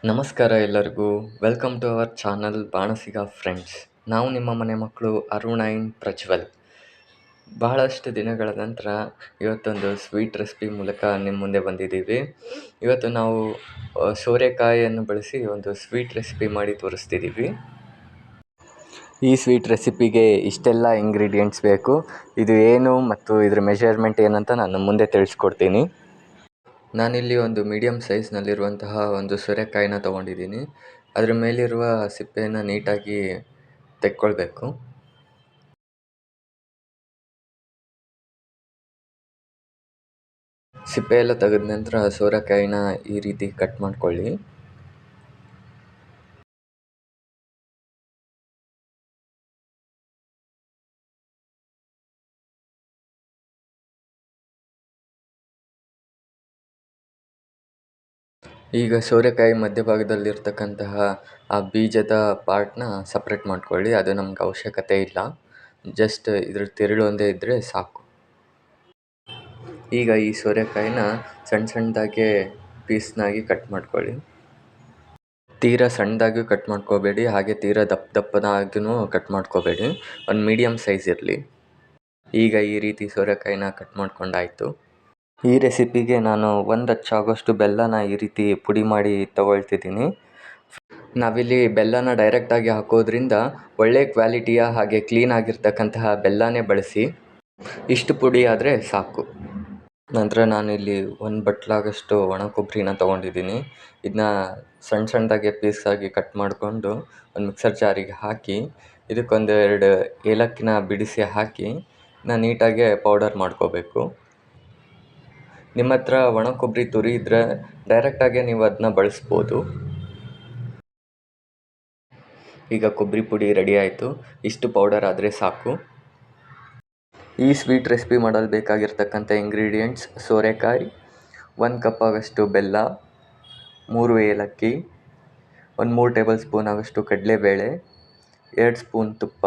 ನಮಸ್ಕಾರ ಎಲ್ಲರಿಗೂ. Welcome to our channel ಬಾಣಸಿಗ ಫ್ರೆಂಡ್ಸ್. ನಾವು ನಿಮ್ಮ ಮನೆ ಮಕ್ಕಳು ಅರುಣೈನ್ ಪ್ರಜ್ವಲ್. ಬಹಳಷ್ಟು ದಿನಗಳ ನಂತರ ಇವತ್ತೊಂದು ಸ್ವೀಟ್ ರೆಸಿಪಿ ಮೂಲಕ ನಿಮ್ಮ ಮುಂದೆ ಬಂದಿದ್ದೀವಿ. ಇವತ್ತು ನಾವು ಸೋರೆಕಾಯಿಯನ್ನು ಬಳಸಿ ಒಂದು ಸ್ವೀಟ್ ರೆಸಿಪಿ ಮಾಡಿ ತೋರಿಸ್ತಿದ್ದೀವಿ. ಈ ಸ್ವೀಟ್ ರೆಸಿಪಿಗೆ ಇಷ್ಟೆಲ್ಲ ಇಂಗ್ರೀಡಿಯೆಂಟ್ಸ್ ಬೇಕು. ಇದು ಏನು ಮತ್ತು ಇದರ ಮೆಷರ್ಮೆಂಟ್ ಏನಂತ ನಾನು ಮುಂದೆ ತಿಳಿಸ್ಕೊಡ್ತೀನಿ. ನಾನಿಲ್ಲಿ ಒಂದು ಮೀಡಿಯಮ್ ಸೈಜ್ನಲ್ಲಿರುವಂತಹ ಒಂದು ಸೋರೆಕಾಯಿನ ತೊಗೊಂಡಿದ್ದೀನಿ. ಅದರ ಮೇಲಿರುವ ಸಿಪ್ಪೆಯನ್ನು ನೀಟಾಗಿ ತೆಕ್ಕೊಳ್ಬೇಕು. ಸಿಪ್ಪೆ ಎಲ್ಲ ತೆಗೆದ ನಂತರ ಸೋರೆಕಾಯಿನ ಈ ರೀತಿ ಕಟ್ ಮಾಡ್ಕೊಳ್ಳಿ. ಈಗ ಸೋರೆಕಾಯಿ ಮಧ್ಯಭಾಗದಲ್ಲಿರ್ತಕ್ಕಂತಹ ಆ ಬೀಜದ ಪಾರ್ಟ್ನ ಸಪ್ರೇಟ್ ಮಾಡ್ಕೊಳ್ಳಿ. ಅದು ನಮ್ಗೆ ಅವಶ್ಯಕತೆ ಇಲ್ಲ, ಜಸ್ಟ್ ಇದ್ರ ತಿರುಳು ಒಂದೇ ಇದ್ದರೆ ಸಾಕು. ಈಗ ಈ ಸೋರೆಕಾಯಿನ ಸಣ್ಣ ಸಣ್ಣದಾಗೆ ಪೀಸ್ನಾಗಿ ಕಟ್ ಮಾಡ್ಕೊಳ್ಳಿ. ತೀರಾ ಸಣ್ಣದಾಗಿ ಕಟ್ ಮಾಡ್ಕೋಬೇಡಿ, ಹಾಗೆ ತೀರಾ ದಪ್ಪದಾಗೂ ಕಟ್ ಮಾಡ್ಕೋಬೇಡಿ. ಒಂದು ಮೀಡಿಯಮ್ ಸೈಜ್ ಇರಲಿ. ಈಗ ಈ ರೀತಿ ಸೋರೆಕಾಯಿನ ಕಟ್ ಮಾಡ್ಕೊಂಡಾಯಿತು. ಈ ರೆಸಿಪಿಗೆ ನಾನು 1 ಅಚ್ಚಾಗೋಷ್ಟು ಬೆಲ್ಲನ ಈ ರೀತಿ ಪುಡಿ ಮಾಡಿ ತಗೊಳ್ತಿದ್ದೀನಿ. ನಾವಿಲ್ಲಿ ಬೆಲ್ಲನ ಡೈರೆಕ್ಟಾಗಿ ಹಾಕೋದ್ರಿಂದ ಒಳ್ಳೆ ಕ್ವಾಲಿಟಿಯ ಹಾಗೆ ಕ್ಲೀನ್ ಆಗಿರ್ತಕ್ಕಂತಹ ಬೆಲ್ಲನೇ ಬಳಸಿ. ಇಷ್ಟು ಪುಡಿ ಆದರೆ ಸಾಕು. ನಂತರ ನಾನಿಲ್ಲಿ 1 ಬಟ್ಲಾಗಷ್ಟು ಒಣ ಕೊಬ್ಬರಿನ ತೊಗೊಂಡಿದ್ದೀನಿ. ಇದನ್ನ ಸಣ್ಣ ಸಣ್ಣದಾಗಿ ಪೀಸಾಗಿ ಕಟ್ ಮಾಡಿಕೊಂಡು ಒಂದು ಮಿಕ್ಸರ್ ಜಾರಿಗೆ ಹಾಕಿ ಇದಕ್ಕೊಂದು 2 ಏಲಕ್ಕಿನ ಬಿಡಿಸಿ ಹಾಕಿ ನೀಟಾಗಿ ಪೌಡರ್ ಮಾಡ್ಕೋಬೇಕು. ನಿಮ್ಮ ಹತ್ರ ಒಣ ಕೊಬ್ಬರಿ ತುರಿ ಇದ್ದರೆ ಡೈರೆಕ್ಟಾಗಿ ನೀವು ಅದನ್ನ ಬಳಸ್ಬೋದು. ಈಗ ಕೊಬ್ಬರಿ ಪುಡಿ ರೆಡಿ ಆಯಿತು. ಇಷ್ಟು ಪೌಡರ್ ಆದರೆ ಸಾಕು. ಈ ಸ್ವೀಟ್ ರೆಸಿಪಿ ಮಾಡಲು ಬೇಕಾಗಿರ್ತಕ್ಕಂಥ ಇಂಗ್ರೀಡಿಯೆಂಟ್ಸ್: ಸೋರೆಕಾಯಿ, 1 ಕಪ್ ಆಗೋಷ್ಟು ಬೆಲ್ಲ, 3 ಏಲಕ್ಕಿ, ಒಂದು 3 ಟೇಬಲ್ ಸ್ಪೂನ್ ಆಗೋಷ್ಟು ಕಡಲೆಬೇಳೆ, 2 ಸ್ಪೂನ್ ತುಪ್ಪ,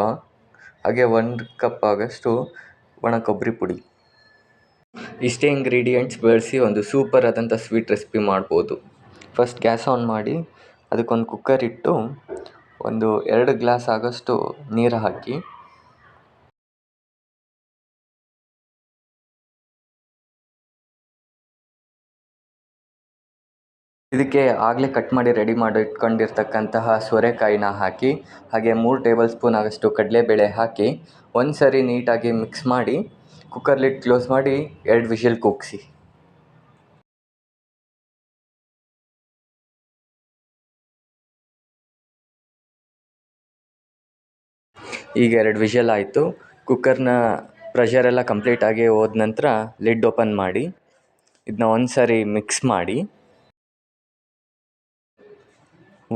ಹಾಗೆ 1 ಕಪ್ ಆಗೋಷ್ಟು ಒಣ ಕೊಬ್ಬರಿ ಪುಡಿ. ಇಷ್ಟೇ ಇಂಗ್ರೀಡಿಯೆಂಟ್ಸ್ ಬಳಸಿ ಒಂದು ಸೂಪರ್ ಆದಂಥ ಸ್ವೀಟ್ ರೆಸಿಪಿ ಮಾಡ್ಬೋದು. ಫಸ್ಟ್ ಗ್ಯಾಸ್ ಆನ್ ಮಾಡಿ ಅದಕ್ಕೊಂದು ಕುಕ್ಕರ್ ಇಟ್ಟು ಒಂದು 2 ಗ್ಲಾಸ್ ಆಗೋಷ್ಟು ನೀರು ಹಾಕಿ ಇದಕ್ಕೆ ಆಗಲೇ ಕಟ್ ಮಾಡಿ ರೆಡಿ ಮಾಡಿ ಇಟ್ಕೊಂಡಿರ್ತಕ್ಕಂತಹ ಸೋರೆಕಾಯಿನ ಹಾಕಿ ಹಾಗೆ 3 ಟೇಬಲ್ ಸ್ಪೂನ್ ಆಗೋಷ್ಟು ಕಡಲೆಬೇಳೆ ಹಾಕಿ ಒಂದು ಸರಿ ನೀಟಾಗಿ ಮಿಕ್ಸ್ ಮಾಡಿ ಕುಕ್ಕರ್ ಲಿಡ್ ಕ್ಲೋಸ್ ಮಾಡಿ 2 ವಿಷಲ್ ಕೂಗಿಸಿ. ಈಗ 2 ವಿಷಲ್ ಆಯಿತು. ಕುಕ್ಕರ್ನ ಪ್ರೆಷರೆಲ್ಲ ಕಂಪ್ಲೀಟಾಗಿ ಹೋದ ನಂತರ ಲಿಡ್ ಓಪನ್ ಮಾಡಿ ಇದನ್ನ ಒಂದು ಸಾರಿ ಮಿಕ್ಸ್ ಮಾಡಿ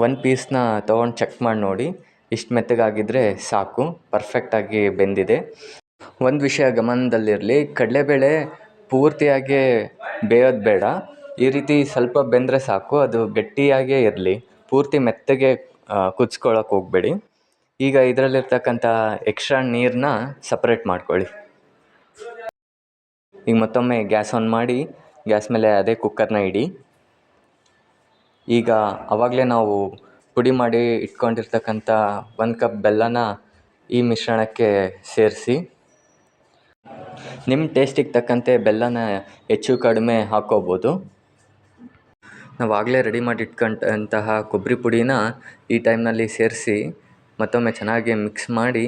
1 ಪೀಸ್ನ ತೊಗೊಂಡು ಚೆಕ್ ಮಾಡಿ ನೋಡಿ. ಇಷ್ಟು ಮೆತ್ತಗಾಗಿದ್ದರೆ ಸಾಕು, ಪರ್ಫೆಕ್ಟಾಗಿ ಬೆಂದಿದೆ. ಒಂದು ವಿಷಯ ಗಮನದಲ್ಲಿರಲಿ, ಕಡಲೆಬೇಳೆ ಪೂರ್ತಿಯಾಗಿ ಬೇಯೋದು ಬೇಡ. ಈ ರೀತಿ ಸ್ವಲ್ಪ ಬೆಂದರೆ ಸಾಕು, ಅದು ಗಟ್ಟಿಯಾಗೇ ಇರಲಿ. ಪೂರ್ತಿ ಮೆತ್ತಗೆ ಕುದಿಸ್ಕೊಳ್ಳೋಕೆ ಹೋಗಬೇಡಿ. ಈಗ ಇದರಲ್ಲಿರ್ತಕ್ಕಂಥ ಎಕ್ಸ್ಟ್ರಾ ನೀರನ್ನ ಸಪ್ರೇಟ್ ಮಾಡ್ಕೊಳ್ಳಿ. ಈಗ ಮತ್ತೊಮ್ಮೆ ಗ್ಯಾಸ್ ಆನ್ ಮಾಡಿ ಗ್ಯಾಸ್ ಮೇಲೆ ಅದೇ ಕುಕ್ಕರ್ನ ಇಡಿ. ಈಗ ಆವಾಗಲೇ ನಾವು ಪುಡಿ ಮಾಡಿ ಇಟ್ಕೊಂಡಿರ್ತಕ್ಕಂಥ 1 ಕಪ್ ಬೆಲ್ಲನ ಈ ಮಿಶ್ರಣಕ್ಕೆ ಸೇರಿಸಿ. ನಿಮ್ಮ ಟೇಸ್ಟಿಗೆ ತಕ್ಕಂತೆ ಬೆಲ್ಲನ ಹೆಚ್ಚು ಕಡಿಮೆ ಹಾಕ್ಕೋಬೋದು. ನಾವು ಆಗಲೇ ರೆಡಿ ಮಾಡಿ ಇಟ್ಕೊಂಡಂತಹ ಕೊಬ್ಬರಿ ಪುಡಿನ ಈ ಟೈಮ್ನಲ್ಲಿ ಸೇರಿಸಿ ಮತ್ತೊಮ್ಮೆ ಚೆನ್ನಾಗಿ ಮಿಕ್ಸ್ ಮಾಡಿ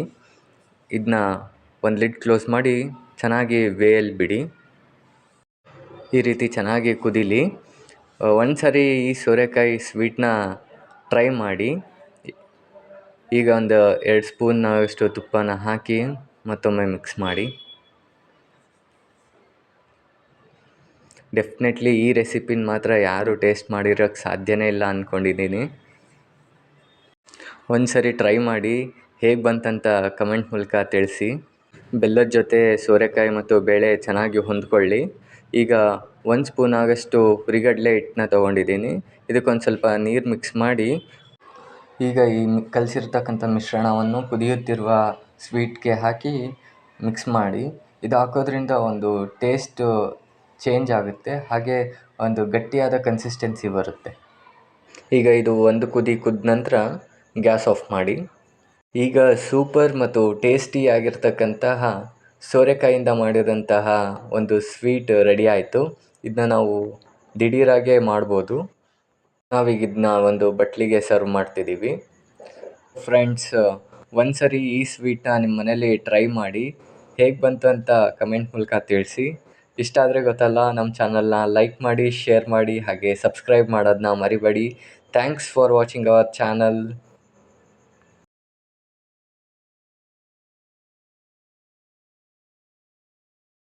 ಇದನ್ನ ಒಂದು ಲಿಡ್ ಕ್ಲೋಸ್ ಮಾಡಿ ಚೆನ್ನಾಗಿ ಬೇಯಲು ಬಿಡಿ. ಈ ರೀತಿ ಚೆನ್ನಾಗಿ ಕುದೀಲಿ. ಒಂದು ಸರಿ ಈ ಸೋರೆಕಾಯಿ ಸ್ವೀಟ್ನ ಟ್ರೈ ಮಾಡಿ. ಈಗ ಒಂದು 2 ಸ್ಪೂನ್ ಅಷ್ಟು ತುಪ್ಪನ ಹಾಕಿ ಮತ್ತೊಮ್ಮೆ ಮಿಕ್ಸ್ ಮಾಡಿ. ಡೆಫಿನೆಟ್ಲಿ ಈ ರೆಸಿಪಿನ ಮಾತ್ರ ಯಾರೂ ಟೇಸ್ಟ್ ಮಾಡಿರೋಕ್ಕೆ ಸಾಧ್ಯನೇ ಇಲ್ಲ ಅಂದ್ಕೊಂಡಿದ್ದೀನಿ. ಒಂದು ಸರಿ ಟ್ರೈ ಮಾಡಿ ಹೇಗೆ ಬಂತಂತ ಕಮೆಂಟ್ ಮೂಲಕ ತಿಳಿಸಿ. ಬೆಲ್ಲದ ಜೊತೆ ಸೋರೆಕಾಯಿ ಮತ್ತು ಬೇಳೆ ಚೆನ್ನಾಗಿ ಹೊಂದ್ಕೊಳ್ಳಿ. ಈಗ 1 ಸ್ಪೂನ್ ಆಗೋಷ್ಟು ಹುರಿಗಡಲೆ ಹಿಟ್ಟನ್ನ ತೊಗೊಂಡಿದ್ದೀನಿ. ಇದಕ್ಕೊಂದು ಸ್ವಲ್ಪ ನೀರು ಮಿಕ್ಸ್ ಮಾಡಿ ಈಗ ಈ ಕಲಸಿರ್ತಕ್ಕಂಥ ಮಿಶ್ರಣವನ್ನು ಕುದಿಯುತ್ತಿರುವ ಸ್ವೀಟ್ಗೆ ಹಾಕಿ ಮಿಕ್ಸ್ ಮಾಡಿ. ಇದು ಹಾಕೋದ್ರಿಂದ ಒಂದು ಟೇಸ್ಟು ಚೇಂಜ್ ಆಗುತ್ತೆ, ಹಾಗೆ ಒಂದು ಗಟ್ಟಿಯಾದ ಕನ್ಸಿಸ್ಟೆನ್ಸಿ ಬರುತ್ತೆ. ಈಗ ಇದು ಒಂದು ಕುದಿ ಕುದ್ದ ನಂತರ ಗ್ಯಾಸ್ ಆಫ್ ಮಾಡಿ. ಈಗ ಸೂಪರ್ ಮತ್ತು ಟೇಸ್ಟಿ ಆಗಿರ್ತಕ್ಕಂತಹ ಸೋರೆಕಾಯಿಂದ ಮಾಡಿದಂತಹ ಒಂದು ಸ್ವೀಟ್ ರೆಡಿ ಆಯಿತು. ಇದನ್ನ ನಾವು ದಿಢೀರಾಗೆ ಮಾಡ್ಬೋದು. ನಾವೀಗ ಇದನ್ನ ಒಂದು ಬಟ್ಲಿಗೆ ಸರ್ವ್ ಮಾಡ್ತಿದ್ದೀವಿ. ಫ್ರೆಂಡ್ಸ್, ಒಂದ್ಸರಿ ಈ ಸ್ವೀಟನ್ನ ನಿಮ್ಮ ಮನೇಲಿ ಟ್ರೈ ಮಾಡಿ, ಹೇಗೆ ಬಂತು ಅಂತ ಕಮೆಂಟ್ ಮೂಲಕ ತಿಳಿಸಿ. ಇಷ್ಟ ಆದರೆ ಗೊತ್ತಲ್ಲ, ನಮ್ಮ ಚಾನಲ್ನ ಲೈಕ್ ಮಾಡಿ, ಶೇರ್ ಮಾಡಿ, ಹಾಗೆ ಸಬ್ಸ್ಕ್ರೈಬ್ ಮಾಡೋದನ್ನ ಮರಿಬೇಡಿ. Thanks for watching our channel.